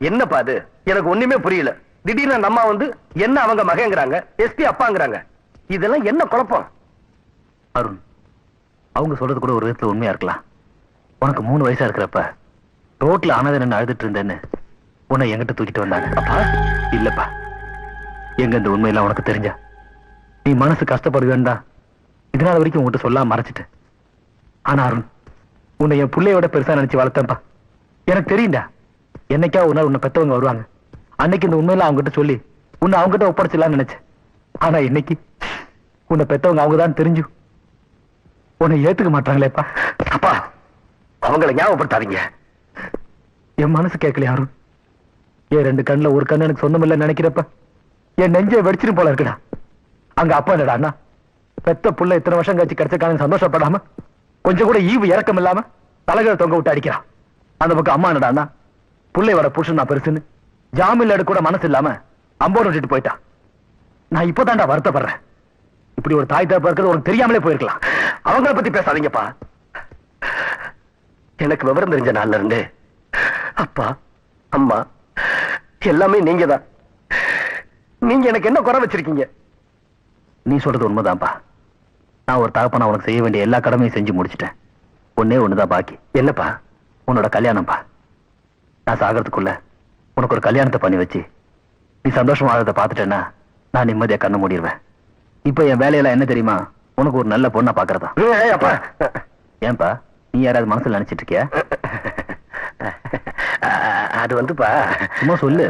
என்னப்பா அது? எனக்கு ஒண்ணுமே புரியல. திடீர்னு நம்ம வந்து என்ன அவங்க மகங்கிறாங்க, எஸ்பி அப்பாங்கிறாங்க. இதெல்லாம் என்ன குழப்பம்? அருண், அவங்க சொல்றது கூட ஒரு விதத்துல உண்மையா இருக்கலாம். உனக்கு 3 வயசா இருக்கிறப்ப ரோட்ல அனாதை நின்னு அழுதுட்டு இருந்தேன்னு உன்னை எங்கிட்ட தூக்கிட்டு வந்தாங்க. அப்பா இல்லப்பா, எங்க இந்த உண்மையெல்லாம் உனக்கு தெரிஞ்சா நீ மனசு கஷ்டப்படுவேன்டா இதனால வரைக்கும் உங்ககிட்ட சொல்லாம மறைச்சிட்டு. ஆனா அருண், உன்னை என் பிள்ளையோட பெருசா நினைச்சு வளர்த்தேன்ப்பா. எனக்கு தெரியும்டா, என்னைக்கா ஒரு நாள் உன்னை பெத்தவங்க வருவாங்க, அன்னைக்கு இந்த உண்மையெல்லாம் அவங்ககிட்ட சொல்லி உன்னை அவங்ககிட்ட ஒப்படைச்சிடலாம்னு நினைச்சேன். ஆனா இன்னைக்கு உன்னை பெத்தவங்க அவங்கதான் தெரிஞ்சு உன்னை ஏத்துக்க மாட்டாங்களேப்பா. அப்பா, அவங்களை ஞாபகப்படுத்தாதீங்க. என் மனசு கேட்கலையா அருண்? என் 2 கண்ணுல ஒரு கண்ணு எனக்கு சொந்தம் இல்ல நினைக்கிறப்ப என் நெஞ்சை வெடிச்சிரும் போல இருக்குடா. அங்க அப்பா என்னடா அண்ணா, பெத்த புள்ள இத்தனை வருஷம் கழிச்சு கிடைச்சக்கான சந்தோஷப்படாம கொஞ்சம் கூட ஈவு இறக்கம் இல்லாம தலைகளை தொங்க விட்டு அடிக்கிறான். அந்த பக்கம் அம்மா என்னடா அண்ணா, புள்ளையோட புருஷன் நான் பெருசுன்னு ஜாமீன்ல எடுக்க கூட மனசு இல்லாம அம்போடு விட்டுட்டு போயிட்டா. நான் இப்பதான்டா வருத்தப்படுறேன். இப்படி ஒரு தாய் தகப்பா இருக்கிறது உனக்கு தெரியாமலே போயிருக்கலாம். அவங்கள பத்தி பேசாதீங்கப்பா. எனக்கு விவரம் தெரிஞ்ச நாள்ல இருந்து அப்பா அம்மா எல்லாமே நீங்க தான். நீங்க எனக்கு என்ன குறை வச்சிருக்கீங்க? நீ சொல்றது உண்மைதான்ப்பா. நான் ஒரு தகப்பனா உனக்கு செய்ய வேண்டிய எல்லா கடமையும் செஞ்சு முடிச்சிட்டேன். ஒன்னே ஒண்ணுதான் பாக்கி. என்னப்பா? உன்னோட கல்யாணம்ப்பா. நான் சாகிறதுக்குள்ள உனக்கு ஒரு கல்யாணத்தை பண்ணி வச்சு நீ சந்தோஷமா ஆகிறத பார்த்துட்டேன்னா நான் நிம்மதியா கண்ணு மூடிடுவேன். இப்ப என் வேலையெல்லாம் என்ன தெரியுமா? உனக்கு ஒரு நல்ல பொண்ணா பாக்குறதா. அப்பா, ஏன்பா, நீ யாராவது மனசுல நினைச்சிட்டு இருக்கியா? அது வந்துப்பா, சும்மா சொல்லு.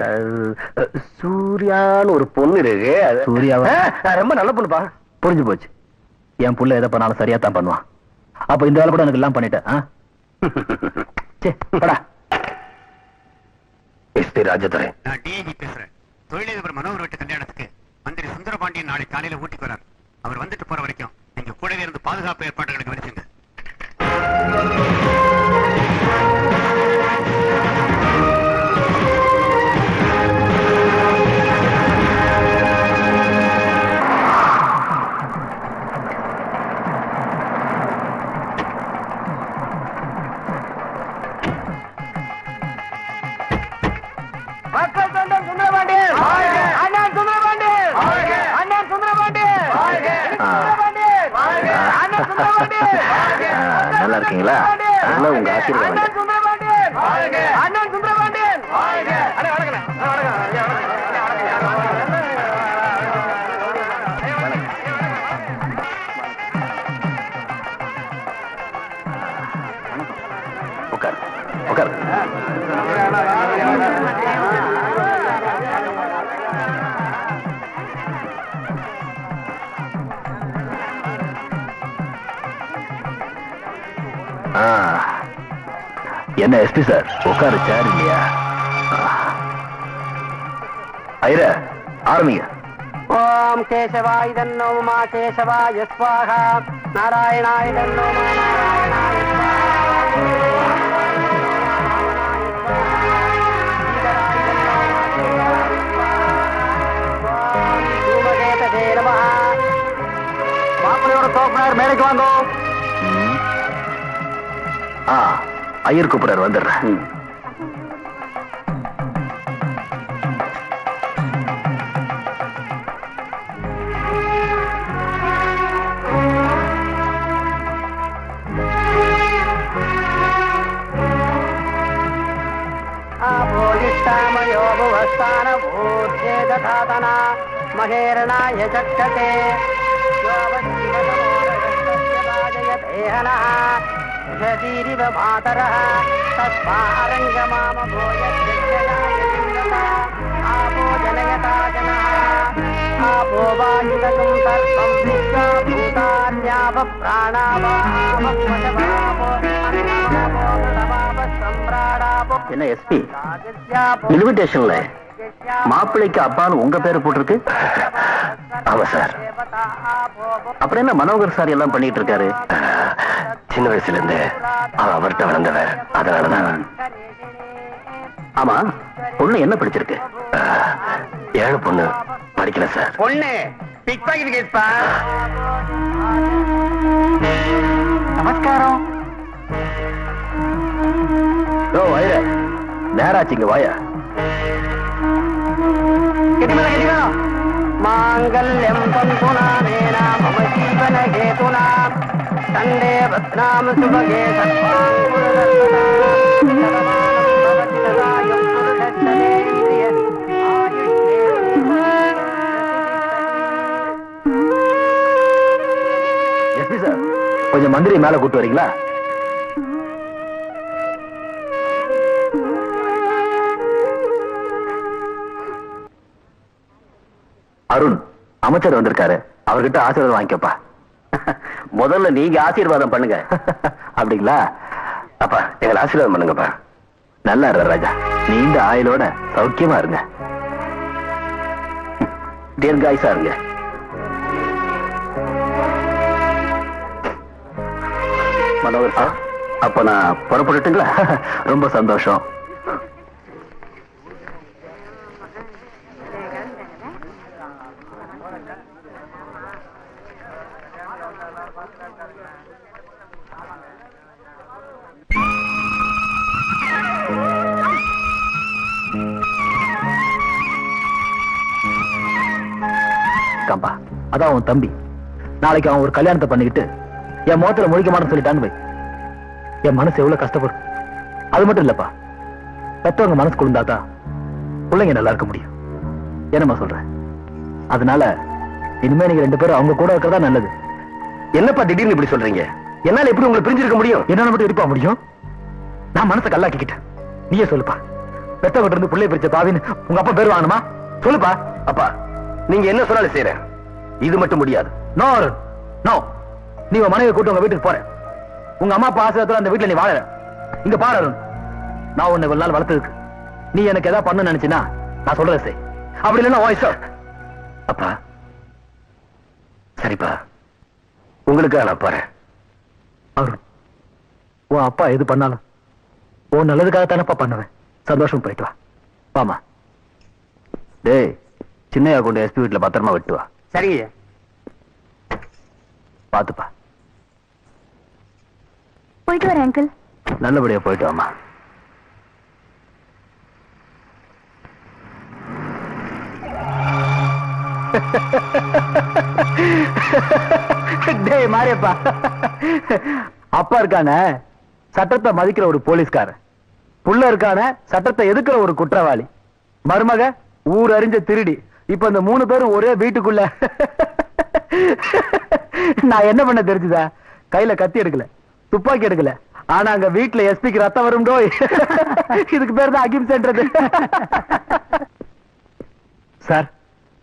சூர்யான்னு ஒரு பொண்ணு இருக்கு. சூர்யாவா? ரொம்ப நல்ல பொண்ணுப்பா. புரிஞ்சு போச்சு. என் புள்ள எதை பண்ணாலும் சரியா தான் பண்ணுவான். அப்ப இந்த வேலை கூட எனக்கு எல்லாம் பண்ணிட்டேன். எஸ்பி ராஜதுரை. நான் டிஐஜி பேசுறேன். தொழிலதிபர் மனோகர் வீட்டு கல்யாணத்துக்கு மந்திரி சுந்தரபாண்டியன் நாளை காலையில ஊட்டிக்கு வரார். அவர் வந்துட்டு போற வரைக்கும் நீங்க கூடவே இருந்து பாதுகாப்பு ஏற்பாடுகளுக்கு வரிச்சுங்க. மக்கள் தொண்டன் சுந்தரபாண்டியன், அண்ணன் சுந்தரபாண்டியன், அண்ணன் சுந்தரபாண்டியன், அண்ணன் சுந்தரபாண்டியன். நல்லா இருக்கீங்களா? உங்க ஆசீர்வாதம். அண்ணன் சுந்தரபாண்டியன், அண்ணன் சுந்தரபாண்டியன். உட்கார் உட்கார். என்ன எஸ்பி சார், உட்காரு, சேர் இல்லையா? ஐர ஆரம்பிங்க. ஓம் கேசவாய தன்னோ மா கேசவாய ஸ்வாஹா, நாராயணாய தன்னோ மா நாராயணாய ஸ்வாஹா. மாப்பிள்ளையோட தோப்பினார், மேலைக்கு வாங்கோ. ஐயர் கூப்பிடாரு, வந்துடுறேன். மகேரணாய சக்கதே ீரிவ மாதர தஸ்மாரங்கமாமோயோ ஜனயதா ஜன ஆபோ வாயுதகம் சர்வம் பூதான்யாவ பிராணாபோ. என்ன எஸ்பி, இன்விடேஷன்ல மாப்பிள்ளைக்கு அப்பான்னு உங்க பேரு போட்டிருக்கு? ஆமா சார். அப்புறம் என்ன மனோகர் சார் எல்லாம் பண்ணிட்டு இருக்காரு? சின்ன வயசுல இருந்து அவர்கிட்ட வளர்ந்தவர், அதனாலதான். ஆமா, பொண்ணு என்ன படிச்சிருக்கு? ஏழு பொண்ணு, படிக்கல சார். பொண்ணு பிக் பாக்கெட் கேஸ்பா. நமஸ்காரம். நேராச்சு, இங்க வாயா. மாங்கல்யம் தந்துநாமேனா மம ஜீவன ஹேதுனா தண்டே பத்னாம் சுபகே கொஞ்சம் மந்திரி மேல கூட்டு வரீங்களா? அருண் அமைச்சர் வந்திருக்காரு, அவர்கிட்ட ஆசீர்வாதம் வாங்கிக்கப்பா. முதல்ல நீங்க ஆசீர்வாதம் பண்ணுங்க. அப்படிங்களா? அப்பா எங்களை ஆசீர்வாதம் பண்ணுங்கப்பா. நல்லா இருற ராஜா, நீண்ட ஆயுளோட சௌக்கியமா இருங்க. தீர்காயுசா இருங்க. மனோகர் சார், அப்ப நான் புறப்பட்டுங்களா? ரொம்ப சந்தோஷம். கம்பா, அதான் உன் தம்பி. நாளைக்கு அவன் ஒரு கல்யாணத்தை பண்ணிக்கிட்டு என் முகத்துல முழிக்க மாட்டேன்னு சொல்லிட்டான்னு வை, என் மனசு எவ்வளவு கஷ்டப்படும். அது மட்டும் இல்லப்பா, பெற்றவங்க மனசு குளிர்ந்தாதான் பிள்ளைங்க நல்லா இருக்க முடியும். என்னம்மா சொல்றேன்? அதனால இனிமே நீங்க 2 பேரும் அவங்க கூட இருக்கிறதா நல்லது. என்னப்பா திடீர்னு இப்படி சொல்றீங்க? என்னால எப்படி உங்களை பிரிஞ்சிருக்க முடியும்? என்னால மட்டும் இருப்பா முடியும்? நான் மனசை கல்லாக்கிக்கிட்டேன். நீயே சொல்லுப்பா, பெத்தவங்கிட்ட இருந்து பிள்ளை பிரிச்ச பாவின்னு உங்க அப்பா பேர் வாங்கணுமா? சொல்லுப்பா. அப்பா நீங்க என்ன சொன்னாலும் செய்றேன், இது மட்டும் முடியாது. நோ நோ, நீ உன் மனைவி கூட்டு உங்க வீட்டுக்கு போற. உங்க அம்மா அப்பா ஆசிரியத்துல அந்த வீட்டுல நீ வாழற. இங்க பாரு, நான் உன்னை இவ்வளவு நாள் வளர்த்ததுக்கு நீ எனக்கு ஏதாவது பண்ண நினைச்சினா நான் சொல்றத செய். அப்படி இல்லைன்னா வாய்ஸ். அப்பா சரிப்பா, உங்களுக்கு நான் போறேன். அருண், உன் அப்பா எது பண்ணாலும் உன் நல்லதுக்காகத்தானப்பா பண்ணுவேன். சந்தோஷம், போயிட்டு வா. வாமா. டேய், சின்னையா கொண்டு எஸ்பி வீட்டுல பத்திரமா விட்டு வா. சரிங்க. பாத்துப்பா. போயிட்டு வரேன் அங்கிள். நல்லபடியா போயிட்டு வாமா. டேய் மாரியப்பா, அப்பா இருக்கான சட்டத்தை மதிக்கிற ஒரு போலீஸ்காரன், புள்ள இருக்கான சட்டத்தை எதுக்குற ஒரு குற்றவாளி, மருமக ஊர் அறிஞ்ச திருடி. இப்ப இந்த 3 பேரும் ஒரே வீட்டுக்குள்ள. நான் என்ன பண்ண தெரிஞ்சுதா? கையில கத்தி எடுக்கல, துப்பாக்கி எடுக்கல, ஆனா அங்க வீட்டுல எஸ்பிக்கு ரத்தம் வரும்டோ. இதுக்கு பேர் தான் அகிம்சன்றது. சார்,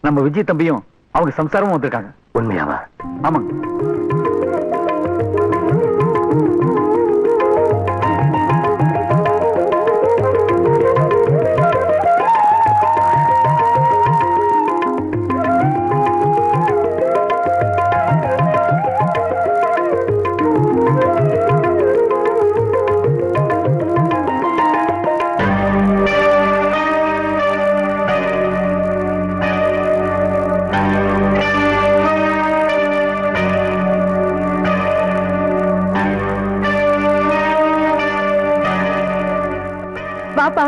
நம்ம விஜய் தம்பியும் அவங்க சம்சாரமும் வந்திருக்காங்க. உண்மையாவா? ஆமாங்க. பாப்பா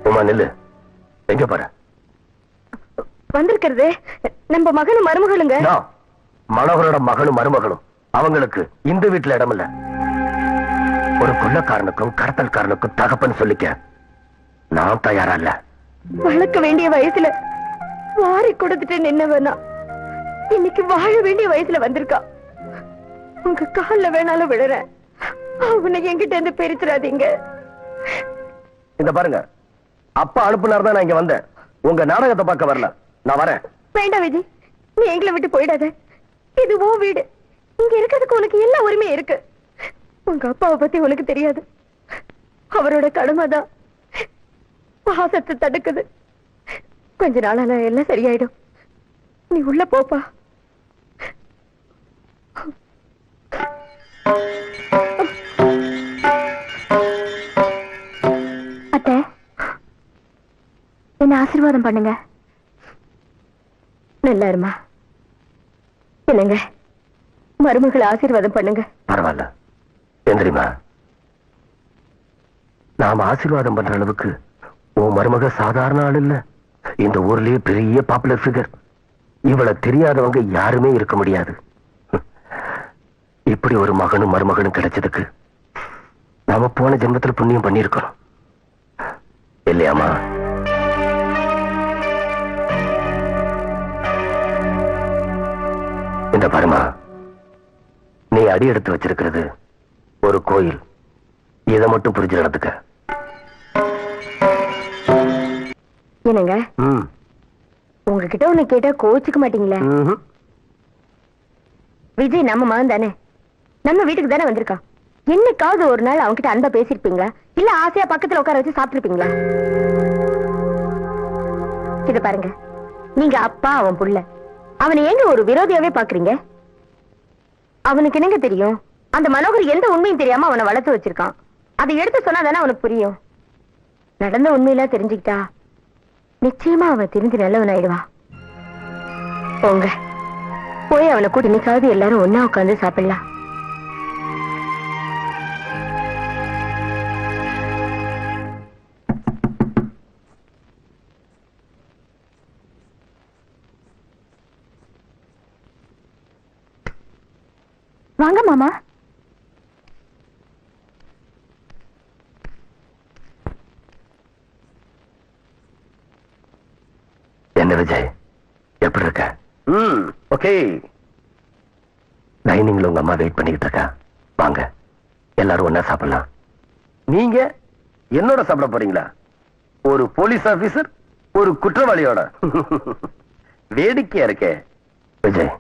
உமா நில்லு. எங்க போற? வந்திருக்கிறது நம்ம மகனும் மருமகளுங்க. மனோகரோட மகனும் மருமகளும், அவங்களுக்கு இந்த வீட்டுல இடம் இல்ல. ஒரு கொள்ளக்காரனுக்கும் கடத்தல்காரனுக்கும் தகப்பன்னு சொல்லிக்க நான் தயாரா இல்ல. வளர்க்க வேண்டிய வயசுல வாரி கொடுத்துட்டு நின்னவனா இன்னைக்கு வாழ வேண்டிய வயசுல வந்திருக்கா. உங்க கால்ல வேணாலும் விடுறேன், அவனை என்கிட்ட இருந்து பிரிச்சிடாதீங்க. இந்த பாருங்க, அப்பா அனுப்புனார் தான் நான் இங்க வந்தேன். உங்க நாடகத்தை பார்க்க வரல. நான் வரேன். வேண்டாம் விஜய், நீ எங்களை விட்டு போயிடாத. இது உன் வீடு, இங்க இருக்கிறதுக்கு உனக்கு எல்லா உரிமையும் இருக்கு. உங்க அப்பாவை பத்தி உனக்கு தெரியாது. அவரோட கடமைதான் பாசத்தை தடுக்குது. கொஞ்ச நாளால எல்லாம் சரியாயிடும். நீ உள்ள போப்பா. அத்தை, என்ன ஆசீர்வாதம் பண்ணுங்க. நல்லா இருமா. இல்லங்க, மருமகளை ஆசீர்வாதம் பண்ணுங்க. பரவாயில்ல. ஏன் தெரியுமா, நாம ஆசீர்வாதம் பண்ற அளவுக்கு உன் மருமக சாதாரண ஆள் இல்ல. இந்த ஊர்லயே பெரிய பாப்புலர் ஃபிகர். இவளை தெரியாதவங்க யாருமே இருக்க முடியாது. இப்படி ஒரு மகனும் மருமகனும் கிடைச்சதுக்கு நாம போன ஜென்மத்தில் புண்ணியம் பண்ணிருக்கணும் இல்லையாமா? இந்த பாருமா, நீ அடி எடுத்து வச்சிருக்கிறது ஒரு கோயில். இதை மட்டும் புரிஞ்சு நடந்துக்க. என்னங்க உங்ககிட்ட ஒண்ணு கேட்டா கோச்சுக்க மாட்டீங்களா? விஜய் நம்ம மகன் தானே, நம்ம வீட்டுக்கு தானே வந்திருக்கான். என்னைக்காவது ஒரு நாள் அவங்க கிட்ட அன்பா பேசிருப்பீங்களா? இல்ல ஆசையா பக்கத்துல உட்கார வச்சு சாப்பிட்டுருப்பீங்களா? இத பாருங்க, நீங்க அப்பா, அவன் புள்ள. அவனை ஏங்க ஒரு விரோதியாவே பாக்குறீங்க? அவனுக்கு என்னங்க தெரியும்? அந்த மனோகர் எந்த உண்மையும் தெரியாம அவனை வளர்த்து வச்சிருக்கான். அதை எடுத்து சொன்னா தானே அவனுக்கு புரியும். நடந்த உண்மையெல்லாம் தெரிஞ்சுக்கிட்டா நிச்சயமா அவன் திருந்தி நல்லவன் ஆயிடுவா. போங்க, போய் அவனை கூட்டி நிக்காவது எல்லாரும் ஒன்னா உட்காந்து சாப்பிடலாம். வாங்க மாமா. என்ன விஜய், எப்படி இருக்க? ஓகே. டைனிங்ல உங்க அம்மா வெயிட் பண்ணிக்கிட்டு இருக்கா. வாங்க எல்லாரும் ஒன்னா சாப்பிடலாம். நீங்க என்னோட சாப்பிட போறீங்களா? ஒரு போலீஸ் ஆபீசர் ஒரு குற்றவாளியோட? வேடிக்கையா இருக்கே. விஜய்,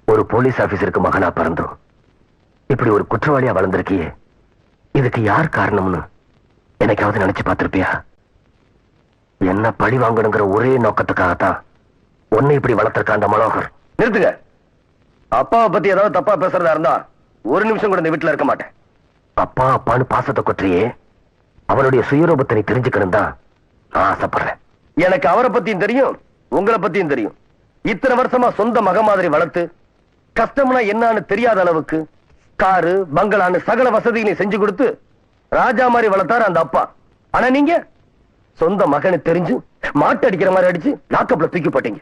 ஒரு போலீஸ் ஆபீசருக்கு மகனா பிறந்தோம் இப்படி ஒரு குற்றவாளியா வளர்ந்திருக்கியே, இதுக்கு யார் காரணம்னு என்னைக்காவது நினைச்சு பார்த்திருப்பியா? என்ன பழி வாங்கணுங்கிற ஒரே நோக்கத்துக்காகத்தான் உன்னை இப்படி வளர்த்திருக்க அந்த மனோகர். நிறுத்துங்க. அப்பாவை பத்தி ஏதாவது தப்பா பேசுறதா இருந்தா ஒரு நிமிஷம் கூட இந்த வீட்டுல இருக்க மாட்டேன். அப்பா அப்பான்னு பாசத்தை கொற்றியே அவனுடைய சுயரூபத்தை நீ தெரிஞ்சுக்கணும் தான் நான் ஆசைப்படுறேன். எனக்கு அவரை பத்தியும் தெரியும், உங்களை பத்தியும் தெரியும். இத்தனை வருஷமா சொந்த மக மாதிரி வளர்த்து கஷ்டம்னா என்னன்னு தெரியாத அளவுக்கு காரு பங்களான்னு சகல வசதிகளையும் செஞ்சு கொடுத்து ராஜா மாதிரி வளர்த்தாரு அந்த அப்பா. ஆனா நீங்க சொந்த மகனை தெரிஞ்சு மாட்டு அடிக்கிற மாதிரி அடிச்சு லாக்கப்ல தூக்கி போட்டீங்க.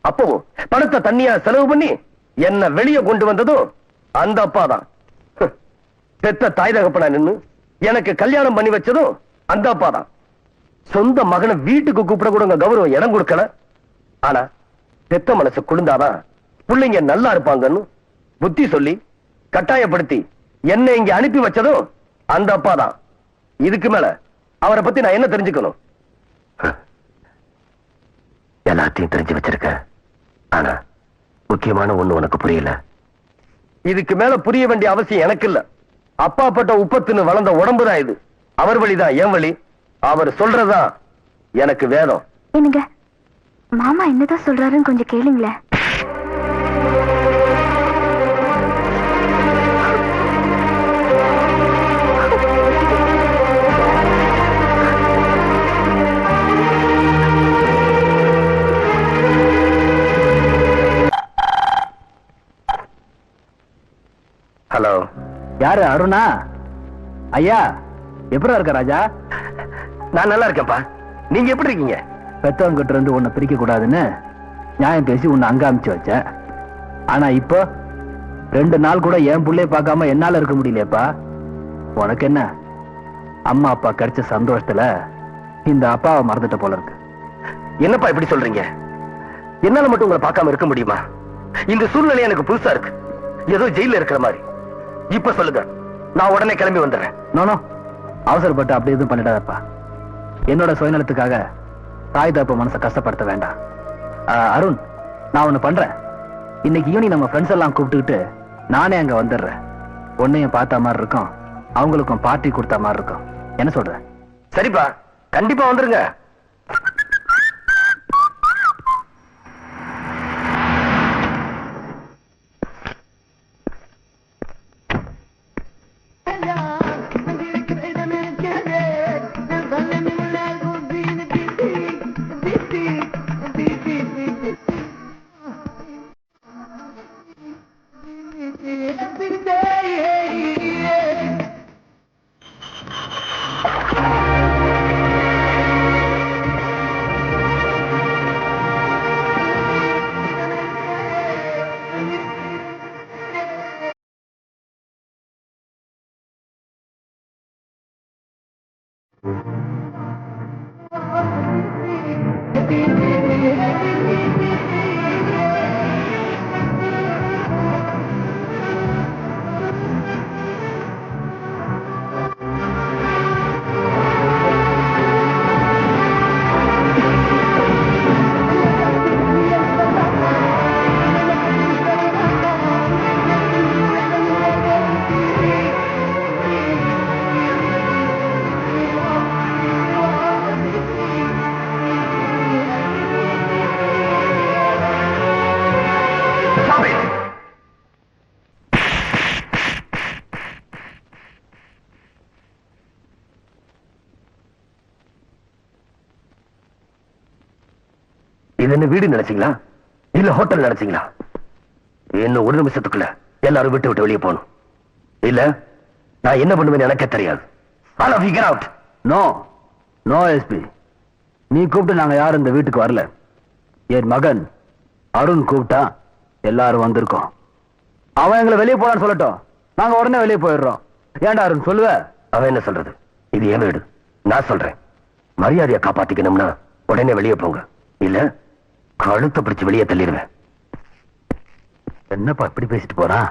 அப்பவும் பணத்தை தண்ணியா செலவு பண்ணி என்ன வெளியே கொண்டு வந்ததும் அந்த அப்பா தான். பெத்த தாய் தகப்பனா நின்னு எனக்கு கல்யாணம் பண்ணி வச்சதும் அந்த அப்பா தான். சொந்த மகனை வீட்டுக்கு கூப்பிட கூட உங்க கௌரவம் இடம் கொடுக்கல. ஆனா பெத்த மனசு குளிர்ந்தாதான் பிள்ளைங்க நல்லா இருப்பாங்கன்னு புத்தி சொல்லி கட்டாயப்படுத்தி என்ன இங்க அனுப்பி வச்சதும் அந்த அப்பா தான். இதுக்கு மேல அவரை பத்தி நான் என்ன தெரிஞ்சுக்கணும்? எல்லாத்தையும் தெரிஞ்சு வச்சிருக்க. ஆனா முக்கியமான ஒண்ணு உனக்கு புரியல. இதுக்கு மேல புரிய வேண்டிய அவசியம் எனக்கு இல்ல. அப்பா பட்ட உப்பத்துன்னு வளர்ந்த உடம்புதான் இது. அவர் வழிதான் என் வழி. அவர் சொல்றதுதான் எனக்கு வேதம். என்னங்க மாமா என்னதான் சொல்றாருன்னு கொஞ்சம் கேளுங்களேன். ஹலோ, யாரு? அருணா? ஐயா எப்படி இருக்க ராஜா? நான் நல்லா இருக்கேன்ப்பா. நீங்க எப்படி இருக்கீங்க? பெத்தவங்க கிட்ட இருந்து உன்னை பிரிக்க கூடாதுன்னு நியாயம் பேசி உன்னை அங்க அமிச்சு வச்சேன். ஆனா இப்போ 2 நாள் கூட என் புள்ளைய பார்க்காம என்னால இருக்க முடியலையப்பா. உனக்கு என்ன, அம்மா அப்பா கிடைச்ச சந்தோஷத்துல இந்த அப்பாவை மறந்துட்ட போல இருக்கு. என்னப்பா இப்படி சொல்றீங்க? என்னால மட்டும் உங்களை பார்க்காம இருக்க முடியுமா? இந்த சூழ்நிலை எனக்கு புதுசா இருக்கு. ஏதோ ஜெயில இருக்கிற மாதிரி. இப்ப சொல்லுங்க, நான் உடனே கிளம்பி வந்துடுறேன். நோ, அவசரப்பட்டு அப்படி எதுவும் பண்ணிடாதப்பா. என்னோட சுயநலத்துக்காக தாய் தகப்ப மனசை கஷ்டப்படுத்த வேண்டாம். அருண், நான் ஒண்ணு பண்றேன். இன்னைக்கு ஈவினிங் நம்ம ஃப்ரெண்ட்ஸ் எல்லாம் கூப்பிட்டுக்கிட்டு நானே அங்க வந்துடுறேன். உன்னையும் பார்த்த மாதிரி இருக்கும், அவங்களுக்கும் பார்ட்டி கொடுத்த மாதிரி இருக்கும். என்ன சொல்ற? சரிப்பா, கண்டிப்பா வந்துருங்க. இது என்ன வீடு நினைச்சீங்களா இல்ல ஹோட்டல் நினைச்சீங்களா? இன்னும் ஒரு நிமிஷத்துக்குள்ள எல்லாரும் விட்டு விட்டு வெளியே போகணும். இல்ல நான் என்ன பண்ணுவேன்னு எனக்கே தெரியாது. நோ நோ எஸ்பி, நீ கூப்பிட்டு நாங்க யாரும் இந்த வீட்டுக்கு வரல. என் மகன் அருண் கூப்பிட்டா எல்லாரும் வந்திருக்கோம். அவன் எங்களை வெளியே போலான்னு சொல்லட்டும், நாங்க உடனே வெளியே போயிடுறோம். ஏன்டா அருண் சொல்லுவ? அவன் என்ன சொல்றது? இது என் வீடு. நான் சொல்றேன், மரியாதையை காப்பாத்திக்கணும்னா உடனே வெளியே போங்க, இல்ல கழுத்தை பிடிச்சு வெளியே தள்ளிடுவேன். என்னப்பா இப்படி பேசிட்டு போறான்?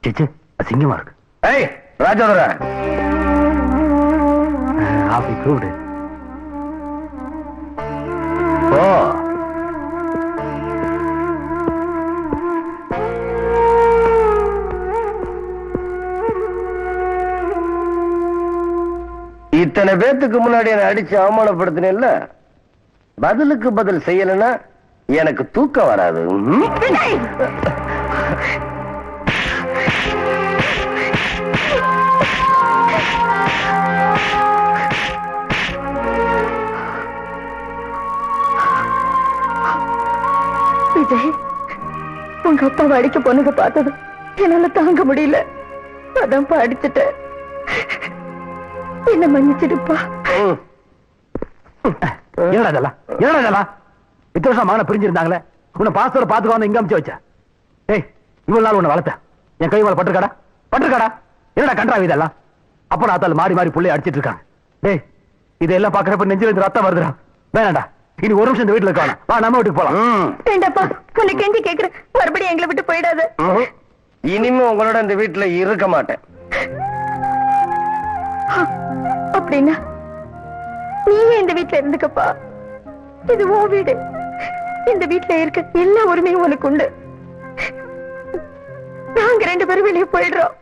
சிச்சு, அசிங்கமா இருக்கு. ஏய் ராஜோதர, அப்படி கூப்பிடு. ஓ இத்தனை பேத்துக்கு முன்னாடி என்ன அடிச்சு அவமானப்படுத்தின, பதிலுக்கு பதில் செய்யலன்னா எனக்கு தூக்கம் வராது. விஜய், உங்க அப்பாவை அடிக்க போனதை பார்த்தது என்னால தாங்க முடியல. அதான் அடிச்சுட்டேன். என்ன மன்னிச்சிடுப்பா. ஏடா இதெல்லாம்? ஏடா இதெல்லாம்? இத்தனை வருஷம் மகனை பிரிஞ்சிருந்தாங்களே, உன்னை பாஸ்டர் பாத்துக்கோ இங்க அமிச்சு வச்ச. ஏய், இவ்வளவு நாள் உன்னை வளர்த்த என் கை மேல பட்டிருக்காடா? பட்டிருக்காடா? என்னடா கண்டாவி இதெல்லாம்? அப்ப நான் மாறி மாறி புள்ளைய அடிச்சிட்டு இருக்காங்க. ஏய், இதெல்லாம் பாக்குறப்ப நெஞ்சில இருந்து ரத்தம் வருதுடா. வேணாண்டா, இனி ஒரு நிமிஷம் இந்த வீட்டுல இருக்கான. வா, நம்ம வீட்டுக்கு போலாம். வேண்டாப்பா, உன்னை கெஞ்சி கேக்குறேன், மறுபடியும் எங்களை விட்டு போயிடாது. இனிமே உங்களோட இந்த வீட்டுல இருக்க மாட்டேன். அப்படின்னா நீயே இந்த வீட்டுல இருந்துக்கப்பா. இது உன் வீடு. இந்த வீட்டுல இருக்க எல்லா உரிமையும் உனக்கு உண்டு. நாங்க ரெண்டு பேரும் வெளியே போயிடுறோம்.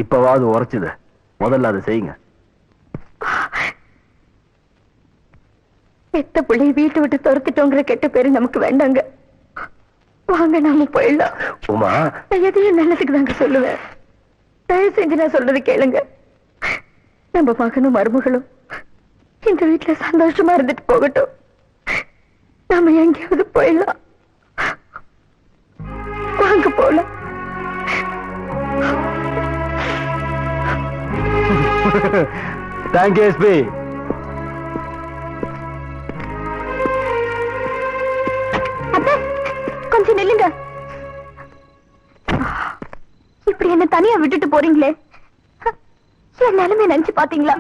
இப்பவாது உரைச்சுது, முதல்ல அதை செய்யுங்க. எத்த பிள்ளைய வீட்டை விட்டு துரத்திட்டோங்கிற கெட்ட பேரு நமக்கு வேண்டாங்க. வாங்க, நாம போயிடலாம். உமா, நான் எதையும் நல்லதுக்கு தாங்க சொல்லுவேன். தயவு செஞ்சு நான் சொல்றது கேளுங்க. நம்ம மகனும் மருமகளும் இந்த வீட்டுல சந்தோஷமா இருந்துட்டு போகட்டும். நாம எங்கேயாவது போயிடலாம். வாங்க போலாம். Thank you SP. கொஞ்சம் நில்லுங்க. இப்படி என்ன தனியா விட்டுட்டு போறீங்களே, என் நிலைமை நினைச்சு பாத்தீங்களா?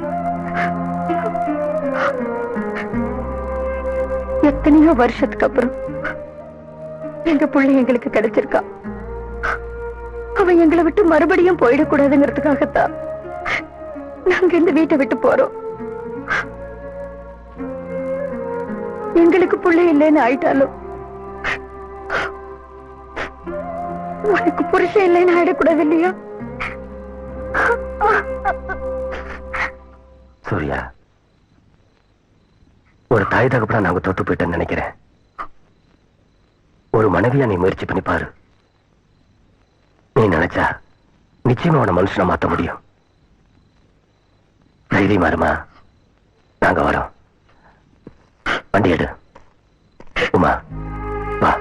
எத்தனையோ வருஷத்துக்கு அப்புறம் எங்க புள்ளை எங்களுக்கு கிடைச்சிருக்கா. அவன் எங்களை விட்டு மறுபடியும் போயிடக்கூடாதுங்கிறதுக்காகத்தான் நாங்க இந்த வீட்டை விட்டு போறோம். எங்களுக்கு புள்ளை இல்லைன்னு ஆயிட்டாலும் உனக்கு புருஷன் இல்லைன்னு ஆயிடக்கூடாது இல்லையா? சூர்யா, ஒரு தாய் தகப்பனா நாங்க தோத்து போயிட்டேன்னு நினைக்கிறேன். ஒரு மனைவியா நீ முயற்சி பண்ணி பாரு. நீ நினைச்சா நிச்சயமா உன மனுஷனை மாத்த முடியும். தைரியமா இருமா, நாங்க வரோம். வண்டி எடு. உமா, வா.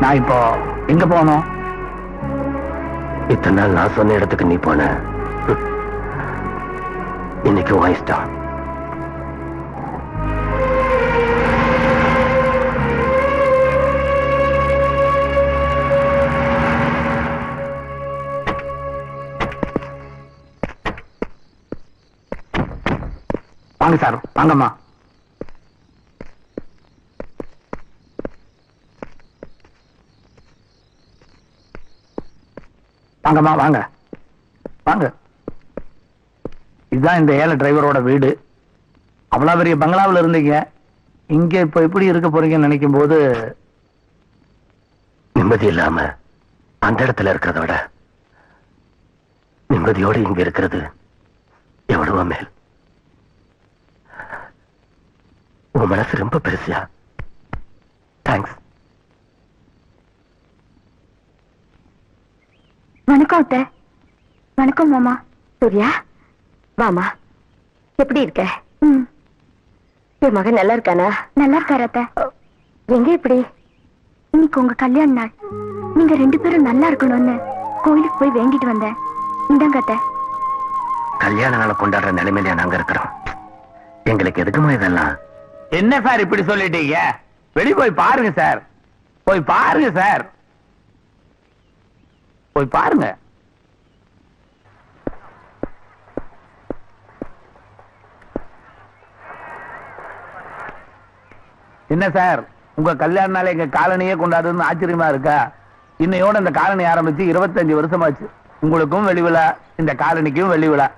நான் இப்போ எங்க போகணும்? இத்தனை நாள் நான் சொன்ன இடத்துக்கு நீ போன. இன்னைக்கு உன் இஷ்டம். வாங்க சார், வாங்கம்மா. வாங்கம்மா, வாங்க வாங்க. இதுதான் இந்த ஏழை டிரைவரோட வீடு. அவ்வளவு பெரிய பங்களாவில் இருந்தீங்க, இங்க இப்ப எப்படி இருக்க போறீங்கன்னு நினைக்கும் போது நிம்மதி இல்லாம அந்த இடத்துல இருக்கிறத விட நிம்மதியோடு இங்க இருக்கிறது எவ்வளவோ மேல். உன் மனசு ரொம்ப பெருசியா. தேங்க்ஸ். வணக்கம் அத்தை. வணக்கம் மாமா. சூர்யா, வாமா. எப்படி இருக்க? என் மகன் நல்லா இருக்கானா? நல்லா இருக்காரு அத்தை. எங்க எப்படி? இன்னைக்கு உங்க கல்யாண நாள். நீங்க 2 பேரும் நல்லா இருக்கணும்னு கோயிலுக்கு போய் வேண்டிட்டு வந்தேன். இந்தாங்க அத்தை. கல்யாண நாளை கொண்டாடுற நிலைமையில நாங்க இருக்கிறோம். எங்களுக்கு எதுக்குமா இதெல்லாம்? என்ன சார் இப்படி சொல்லிட்டீங்க? வெளிய போய் பாருங்க சார், போய் பாருங்க சார், போய் பாருங்க. என்ன சார், உங்க கல்யாண நாளை எங்க காலனியே கொண்டாடுறதுன்னு ஆச்சரியமா இருக்கா? இன்னையோட இந்த காலனி ஆரம்பிச்சு 25 வருஷமாச்சு. உங்களுக்கும் வெள்ளி விழா, இந்த காலனிக்கும் வெள்ளி விழா.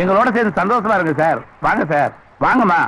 எங்களோட சேர்ந்து சந்தோஷமா இருக்கு சார். வாங்க சார், வாங்கம்மா.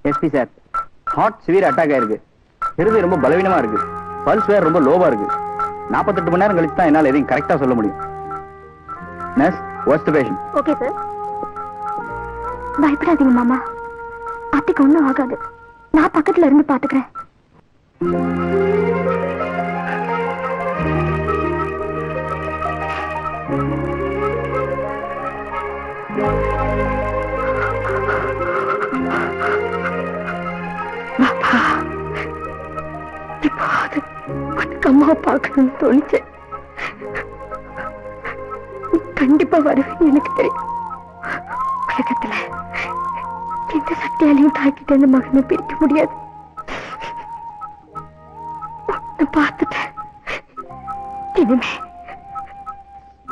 SP sir, heart severe attack ஆயிருக்கு. இருதயம் ரொம்ப பலவீனமா இருக்கு. பல்ஸ் வேற ரொம்ப லோவா இருக்கு. 48 மணி நேரம் கழிச்சு தான் என்னால எதையும் கரெக்டா சொல்ல முடியும். Nurse, what's the patient? Okay sir. பயப்படாதீங்க மாமா, அத்தைக்கு ஒண்ணும் ஆகாது. நான் பக்கத்துல இருந்து பாத்துக்கிறேன். அம்மா பார்க்கணும்னு தோணுச்சு. கண்டிப்பா வருவேன். எனக்கு தெரியும், உலகத்துல எந்த சக்தியாலையும் தாக்கிட்டு அந்த மகனை பிரிக்க முடியாது. பார்த்துட்டேன். இனிமே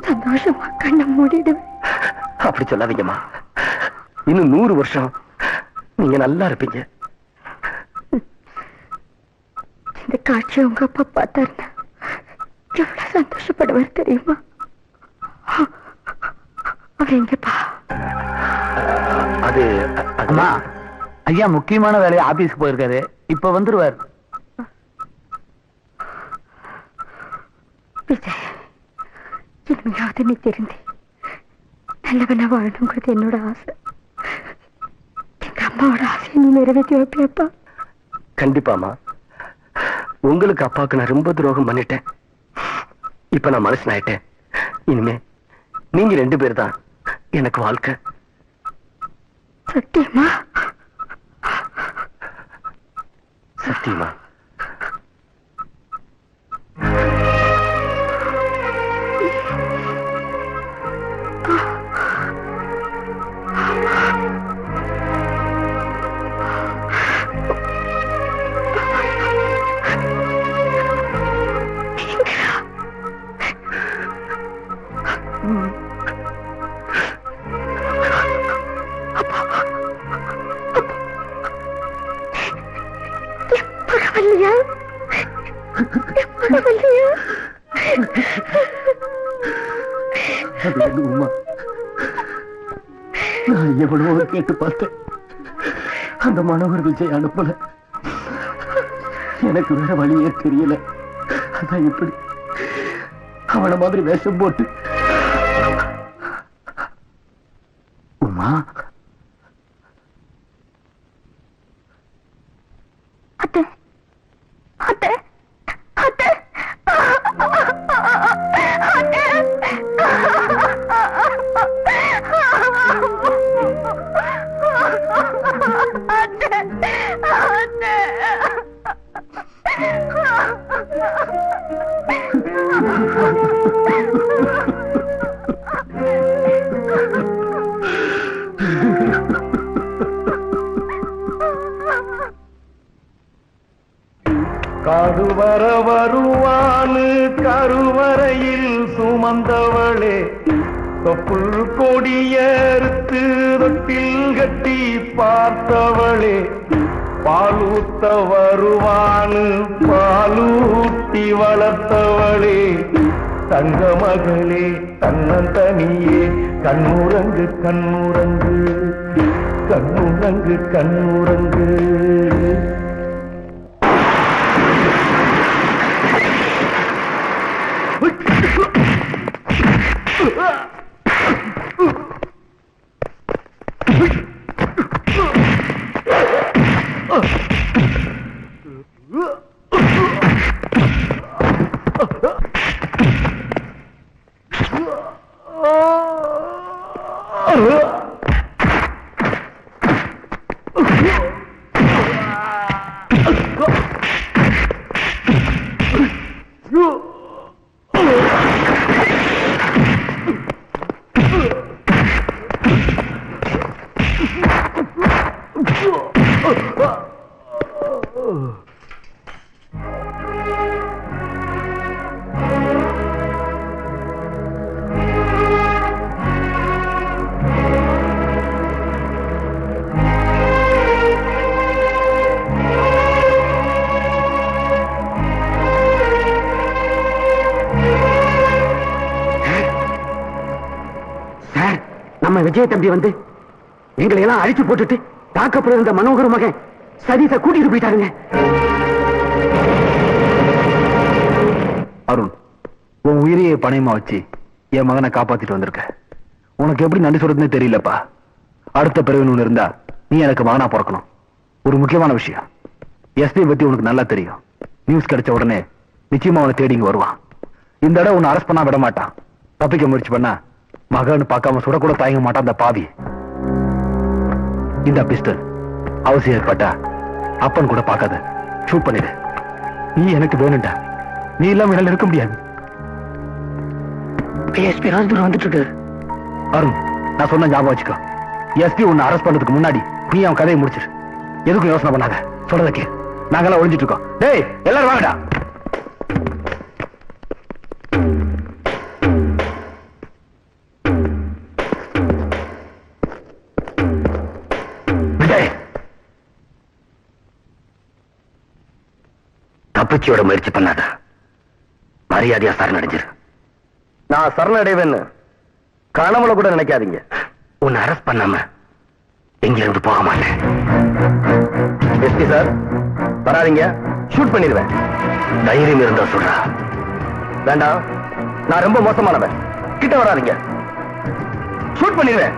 சந்தோஷமா கண்ணை மூடிடுவேன். அப்படி சொல்லாதீங்கம்மா. இன்னும் 100 வருஷம் நீங்க நல்லா இருப்பீங்க. இந்த காட்சி உங்க அப்பா பார்த்தாருன்னா எவ்வளவு சந்தோஷப்படுவார் தெரியுமா? அவர் எங்கப்பா? அது அம்மா, ஐயா முக்கியமான வேலையை ஆபீஸ்க்கு போயிருக்காரு, இப்ப வந்துருவார். விஜய், இனிமையாவது நீ தெரிந்து நல்லவனா வாழணுங்கிறது என்னோட ஆசை. எங்க அம்மாவோட ஆசையை நீ நிறைவேற்றி வைப்பியப்பா? கண்டிப்பாமா. உங்களுக்கு அப்பாவுக்கு நான் ரொம்ப துரோகம் பண்ணிட்டேன். இப்ப நான் மனுஷனாயிட்டேன். இனிமே நீங்க 2 பேர் தான் எனக்கு வாழ்க்கை. சத்தியமா? சத்தியமா. பரவாயில்லையா? உமா, நான் எவ்வளவோ கேட்டு பார்த்தேன். அந்த மனோகர் விஜய் அனுப்பல. எனக்கு வேற வழியே தெரியல. அதான் எப்படி அவன மாதிரி வேஷம் போட்டு. உமா, அத்தை அத்தை அத்தை காடுவர வருவானு கருவறையில் சுமந்தவளே, தொப்புள் கொடியறுத்து தொட்டில் கட்டி பார்த்தவளே, பாலூத்த வருவானு பாலூட்டி வளர்த்தவளே, தங்க மகளே தன்னந்தனியே, கண்ணுறங்கு கண்ணுறங்கு கண்ணுறங்கு கண்ணுறங்கு. நம்ம விஜய தம்பி வந்து எங்களை எல்லாம் அழிச்சு போட்டுட்டு தாக்கப்பட இருந்த மனோகர் மகன் சதீஷை கூட்டிட்டு போயிட்டாருங்க. அருண், உன் உயிரையே பணயமா வச்சு என் மகனை காப்பாத்திட்டு வந்திருக்க. உனக்கு எப்படி நன்றி சொல்றதுன்னு தெரியலப்பா. அடுத்த பிறகு ஒண்ணு இருந்தா நீ எனக்கு மகனா பிறக்கணும். ஒரு முக்கியமான விஷயம், எஸ்பி பத்தி உனக்கு நல்லா தெரியும். நியூஸ் கிடைச்ச உடனே நிச்சயமா அவனை தேடி இங்க வருவான். இந்த இடம் உன்னை அரெஸ்ட் பண்ணா விட மாட்டான். தப்பிக்க முயற்சி பண்ணா மகன்னு பார்க்காம சுடக்கூட தயங்க மாட்டான் அந்த பாவி. இந்த பிஸ்டல் அவசியம் ஏற்பட்டா அப்பன் கூட பார்க்காத, ஷூட் பண்ணிடு. நீ எனக்கு வேணும்டா. நீ இல்லாம என்னால இருக்க முடியாது. எஸ்பி ராஜ்புரம் வந்துட்டு இருக்கு. அருண், நான் சொன்ன ஞாபகம் வச்சுக்கோ. எஸ்பி உன்னை அரெஸ்ட் பண்றதுக்கு முன்னாடி நீ அவன் கதையை முடிச்சிரு. எதுக்கும் யோசனை பண்ணாத, சொல்றதுக்கு நாங்கெல்லாம் ஒளிஞ்சிட்டு இருக்கோம். டேய், எல்லாரும் வாங்கடா. தப்பிச்சியோட முயற்சி பண்ணாத, மரியாதையா சரணடைஞ்சிரு. நான் சரணடைவேன்னு கனவுல கூட நினைக்காதீங்க. உன்னை அரெஸ்ட் பண்ணாம எங்க இருந்து போக மாட்டேன். எஸ்பி சார், வராதீங்க, ஷூட் பண்ணிடுவேன். தைரியம் இருந்தா சொல்றா. வேண்டாம், நான் ரொம்ப மோசமானவன், கிட்ட வராதீங்க, ஷூட் பண்ணிடுவேன்.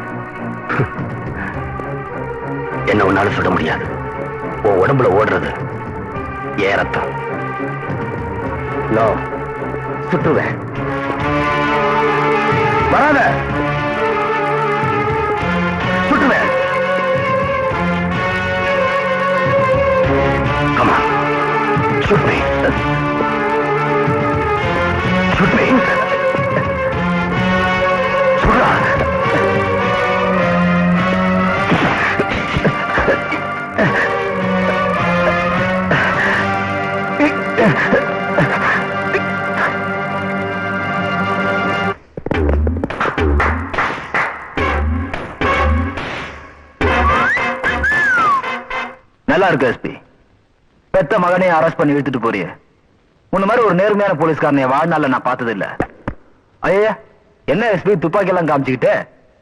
என்ன ஒன்னாலும் சொல்ல முடியாது. உன் உடம்புல ஓடுறது ஏன் ரத்தம். நான் சுட்டுவேன். வராத, சுட்டுவேன். Come on, shoot me. Shoot me. சுடுடா. நல்லா இருக்கு எஸ்பி. பெத்த மகனை அரெஸ்ட் பண்ணி இழுத்துட்டு போறிய. உன்ன மாதிரி ஒரு நேர்மையான போலீஸ்காரனை வாழ்நாள்ல நான் பார்த்தது இல்ல. ஐயா, என்ன எஸ்பி துப்பாக்கி எல்லாம் காமிச்சுக்கிட்டு?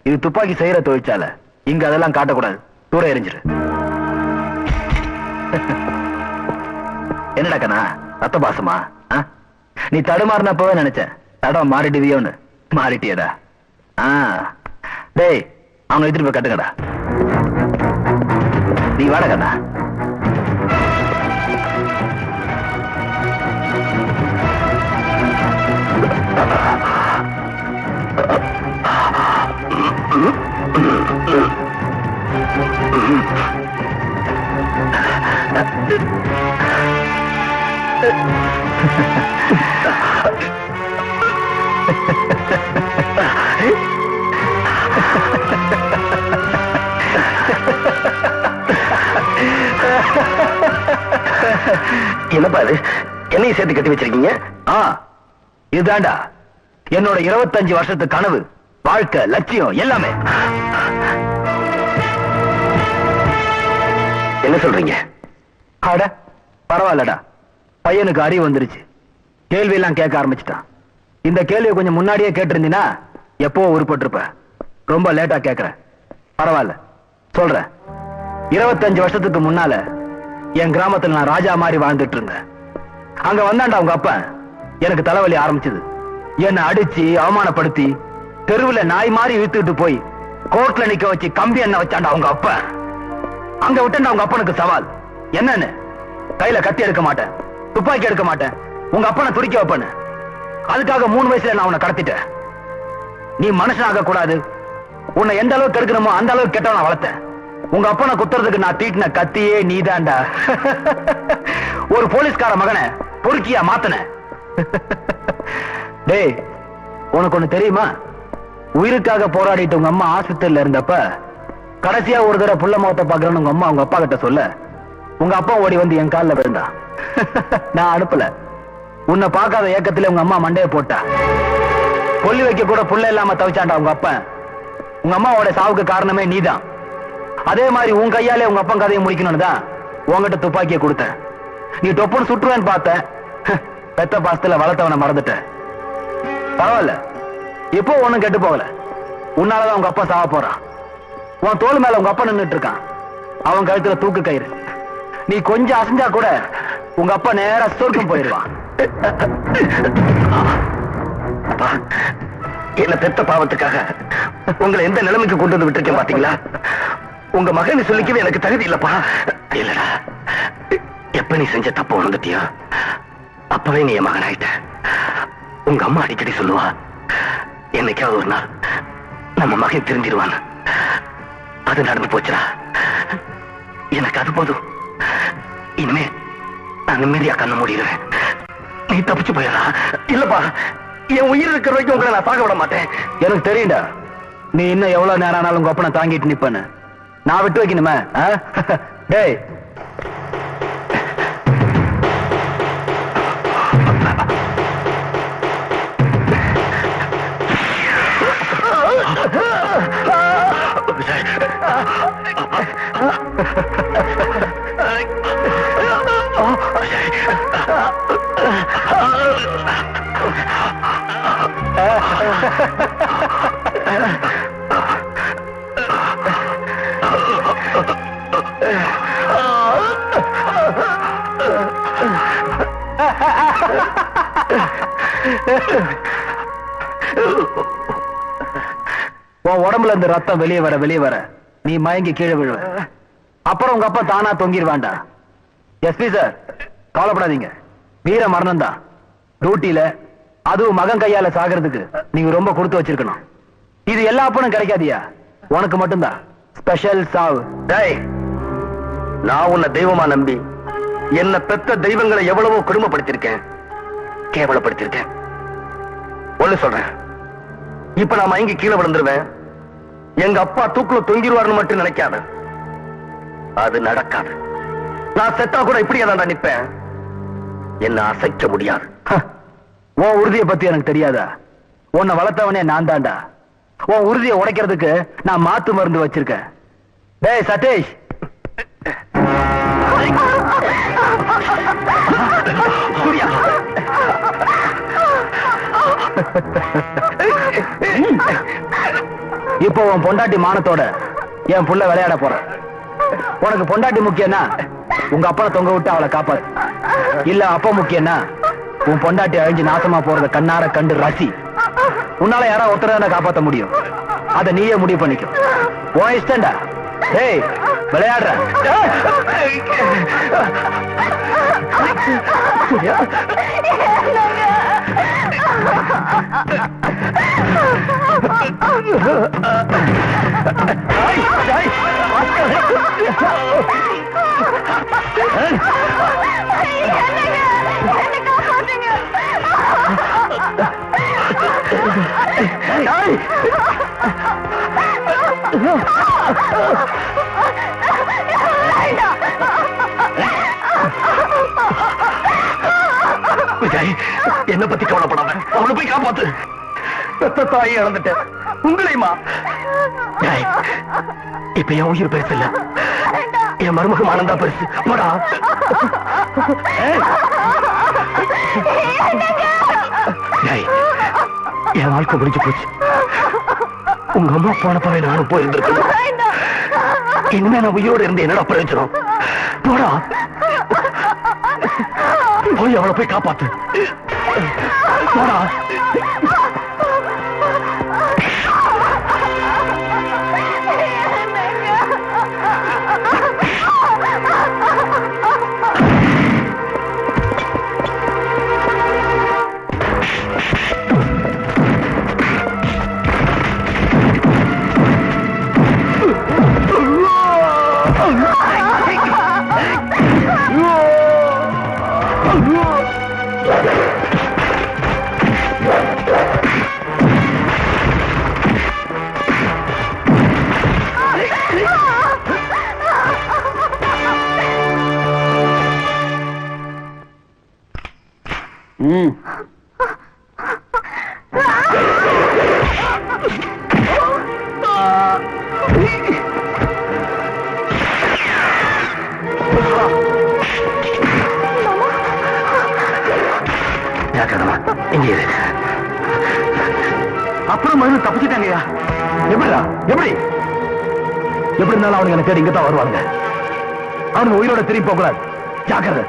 இது துப்பாக்கி செய்யற தொழிற்சாலை, இங்க அதெல்லாம் காட்டக்கூடாது, தூர எரிஞ்சிரு. என்னடா கண்ணா, ரத்த பாசமா? நீ தடுமாறினப்பவே நினைச்சேன் தடம் மாறிடுவியோன்னு. மாறிட்டியடா. டேய், அவனை எடுத்துட்டு போய் கட்டுங்கடா. நீ வாட கண்ணா. என்னப்பா அது, என்னையும் சேர்த்து கட்டி வச்சிருக்கீங்க? இதுதான்டா என்னோட 25 வருஷத்து கனவு, வாழ்க்கை, லட்சியம் எல்லாமே. என்ன சொல்றீங்க? அட பரவாயில்லடா, பையனுக்கு அறிவு வந்துருச்சு, கேள்வி எல்லாம் கேட்க ஆரம்பிச்சுட்டான். இந்த கேள்வியை கொஞ்சம் முன்னாடியே கேட்டிருந்தீனா எப்போ உருப்பட்டிருப்ப. ரொம்ப லேட்டா கேட்கற, பரவாயில்ல சொல்றேன். 25 வருஷத்துக்கு முன்னால என் கிராமத்துல நான் ராஜா மாதிரி வாழ்ந்துட்டு இருந்தேன். அங்க வந்தாண்டா உங்க அப்பா, எனக்கு தலைவலி ஆரம்பிச்சது. என்னை அடிச்சு அவமானப்படுத்தி தெருவுல நாய் மாதிரி இழுத்துட்டு போய் கோர்ட்ல நிக்க வச்சு கம்பி என்ன வச்சாண்டா உங்க அப்பா. அங்க விட்டா உங்க அப்பனுக்கு சவால் என்னன்னு, கையில கத்தி எடுக்க மாட்டேன், துப்பாக்கி எடுக்க மாட்டேன், உங்க அப்பனை துடிக்க வைப்பேன்னு. அதுக்காக 3 வயசுல நான் உன்னை கடத்திட்டேன். நீ மனுஷனாக கூடாது, உன்னை எந்த அளவுக்கு எடுக்கணுமோ அந்த அளவுக்கு கெட்டவன் நான் வளர்த்தேன். உங்க அப்பனை குத்துறதுக்கு நான் தீட்டின கத்தியே நீதான்டா. ஒரு போலீஸ்கார மகனை பொறுக்கியா மாத்தன. டேய், உனக்கு ஒண்ணு தெரியுமா? உயிருக்காக போராடிட்டு உங்க அம்மா ஆஸ்பத்திரியில இருந்தப்ப கடைசியா ஒரு தடவை புள்ள முகத்தை பாக்குறேன்னு உங்க அம்மா உங்க அப்பா கிட்ட சொல்ல, உங்க அப்பா ஓடி வந்து என் காலில் விழுந்தா. நான் அனுப்பல, உன்னை பார்க்காத ஏக்கத்துல உங்க அம்மா மண்டைய போட்டா. கொல்லி வைக்க கூட புள்ள இல்லாம தவிச்சாண்டா உங்க அப்பா. உங்க அம்மாவோட சாவுக்கு காரணமே நீதான். அதே மாதிரி உன் கையாலே உங்க அப்பா கதையை முடிக்கணும்னு தான் உங்ககிட்ட துப்பாக்கியை கொடுத்தேன். நீ டொப்புன்னு சுற்றுவேன்னு பார்த்த, பெத்த பாசத்துல வளர்த்தவனை மறந்துட்ட. பரவாயில்ல, இப்போ ஒண்ணும் கெட்டு போகல. உன்னாலதான் உங்க அப்பா சாவ போறான். உன் தோல் மேல உங்க அப்பா நின்னுட்டு இருக்கான், அவன் கழுத்துல தூக்கு கயிறு. நீ கொஞ்சம் அசைஞ்சா கூட உங்க அப்பா நேரா சொர்க்கம் போயிடுவான். என்ன பெத்த பாவத்துக்காக உங்களை எந்த நிலைமைக்கு கொண்டு வந்து விட்டுருக்கேன் பாத்தீங்களா? உங்க மகன் சொல்லிக்கவே எனக்கு தகுதி இல்லப்பா. இல்லடா, எப்ப நீ செஞ்ச தப்பு உணர்ந்துட்டியா அப்பவே நீ என் மகன் ஆயிட்ட. உங்க அம்மா அடிக்கடி சொல்லுவா, என்னைக்காவது ஒரு நாள் நம்ம மகன் தெரிஞ்சிருவான். அது நடந்து போச்சுடா. எனக்கு அது போதும். இனிமே நான் நிம்மதியா கண்ண மூடிடுவேன். நீ தப்பிச்சு போயிடா. இல்லப்பா, என் உயிர் இருக்கிற வரைக்கும் உங்களை நான் பார்க்க விட மாட்டேன். எனக்கு தெரியும்டா, நீ இன்னும் எவ்வளவு நேரம் ஆனாலும் உங்க அப்பனை தாங்கிட்டு நிப்பன்னு. நான் விட்டு வைக்கணுமே? டேய், உன் உடம்புல இருந்து ரத்தம் வெளியே வர நீ மயங்கி கீழே விழுவ. அப்புறம் உங்க அப்பா தானா தொங்கிடுவாண்டா. எஸ்பி சார், கவலைப்படாதீங்க, வீர மரணம் தான். டியூட்டியில அதுவும் மகன் கையால சாகிறதுக்கு நீங்க ரொம்ப கொடுத்து வச்சிருக்கணும். இது எல்லா அப்பனும் கிடைக்காதியா, உனக்கு மட்டும்தான் ஸ்பெஷல் சாவு. டேய், நான் உன்னை தெய்வமா நம்பி என்ன பெத்த தெய்வங்களை எவ்வளவோ கொடுமைப்படுத்திருக்கேன், கேவலப்படுத்திருக்கேன். ஒண்ணு சொல்றேன், இப்ப நான் மயங்கி கீழே விழுந்துருவேன். எங்க அப்பா தூக்குல தொங்கிடுவார்னு மட்டும் நினைக்காத, அது நடக்காது. நான் செத்தா கூட இப்படியே தான்டா நிப்பேன். என்ன அசைக்க முடியாது. உன் உறுதியை பத்தி எனக்கு தெரியாதா? உன்னை வளர்த்தவனே நான் தான்டா. உன் உறுதியை உடைக்கிறதுக்கு நான் மாத்து மருந்து வச்சிருக்கேன். டேய் சதீஷ், சூர்யா, இப்போ உன் பொண்டாட்டி மானத்தோட என் புள்ள விளையாட போற. உனக்கு பொண்டாட்டி முக்கியம்னா உங்க அப்பா தொங்க விட்டு அவளை காப்பாத்து. இல்ல அப்பா முக்கியம்னா உன் பொண்டாட்டி அழிஞ்சு நாசமா போறத கண்ணார கண்டு ரசி. உன்னால யாரா ஒருத்தர காப்பாத்த முடியும். அத நீயே முடிவு பண்ணிக்கோ. உன் இஷ்டம்டா. ஏய் விளையாடுற. என்ன பத்தி கவலைப்படாம அவனை போய் காப்பாத்து. பெத்த தாயை இழந்துட்டேன், உங்களையுமா? இப்ப என் உயிர் பெருசு இல்ல, என் மருமகம் ஆனந்தா பெருசு. போடா. என் வாழ்க்கை முடிஞ்சு போச்சு. உங்க அம்மா போனப்பவே நானும் போயிருந்திருக்கேன். இனிமே நான் உயிரோடு இருந்து என்னடா பிரயோஜனம்? போடா, போய் அவளை போய் காப்பாத்து. போடா. அப்புறம் மருந்து தப்பிச்சுட்டாங்கய்யா. எப்படிடா? எப்படி எப்படி இருந்தாலும் அவனுக்கு என்ன தேடி இங்கதான் வருவாங்க. அவனுக்கு உயிரோட திரும்பி போக கூடாது. ஜாக்கிரதை.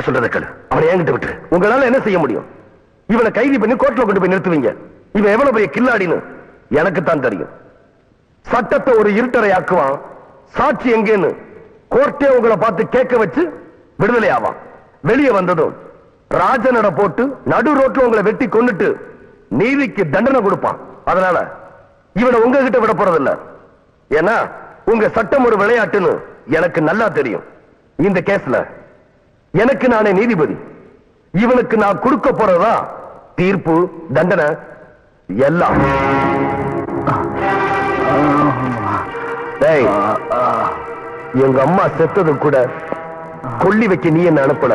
நான் சொல்றதை கேளு. அவனை என்கிட்ட விட்டு. உங்களால என்ன செய்ய முடியும்? இவனை கைது பண்ணி கோர்ட்ல கொண்டு போய் நிறுத்துவீங்க. இவன் எவ்வளவு பெரிய கில்லாடின்னு எனக்கு தான் தெரியும். சட்டத்தை ஒரு இருட்டரை ஆக்குவான். சாட்சி எங்கேன்னு கோர்ட்டே உங்களை பார்த்து கேட்க வச்சு விடுதலை ஆவான். வெளியே வந்ததும் ராஜனட போட்டு நடு ரோட்ல உங்களை வெட்டி கொன்னுட்டு நீதிக்கு தண்டனை கொடுப்பான். அதனால இவனை உங்ககிட்ட விட போறதில்ல. ஏன்னா உங்க சட்டம் ஒரு விளையாட்டுன்னு எனக்கு நல்லா தெரியும். இந்த கேஸ்ல எனக்கு நானே நீதிபதி. இவனுக்கு நான் கொடுக்க போறதா தீர்ப்பு, தண்டனை எல்லாம். எங்க அம்மா செத்தது கூட கொல்லி வைக்க நீ என்ன அனுப்பல.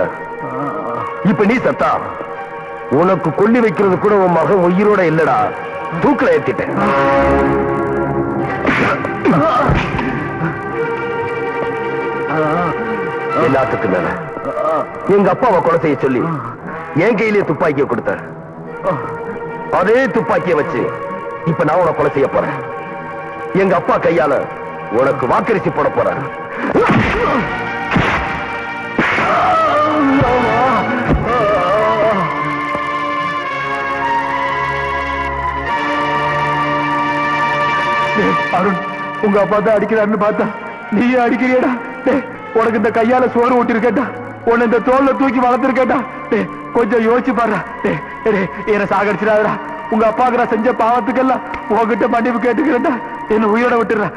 இப்ப நீ சத்தா உனக்கு கொல்லி வைக்கிறது கூட உன் மகன் உயிரோட இல்லடா, தூக்கில ஏத்திட்டேன். எல்லாத்துக்கு மேல எங்க அப்பாவை கொலை செய்ய சொல்லி என் கையிலேயே துப்பாக்கிய கொடுத்த. அதே துப்பாக்கிய வச்சு இப்ப நான் உன கொலை செய்ய போறேன். எங்க அப்பா கையால உனக்கு வாக்கரிசி போட போறேன். அருண், உங்க அப்பா தான் அடிக்கிறாருன்னு பார்த்தா நீயே அடிக்கிறியடா. உனக்கு இந்த கையால சோறு ஊட்டி இருக்கேட்டா, உன்னை இந்த தோல்ல தூக்கி வளர்த்திருக்கேட்டா. கொஞ்சம் யோசிச்சு பாரு. என்ன சாகடிச்சிடாதடா. உங்க அப்பாக்கு நான் செஞ்ச பாவத்துக்கெல்லாம் உங்ககிட்ட மன்னிப்பு கேட்டுக்கிறேன்டா. என்ன உயிரோட விட்டுற.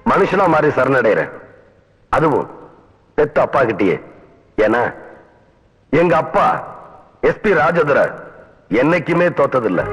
மனுஷனா மாறி சரணடைறேன், அதுவும் பெத்த அப்பா கிட்டயே. ஏன்னா எங்க அப்பா எஸ்பி ராஜதுரை என்னைக்குமே தோத்ததில்லை.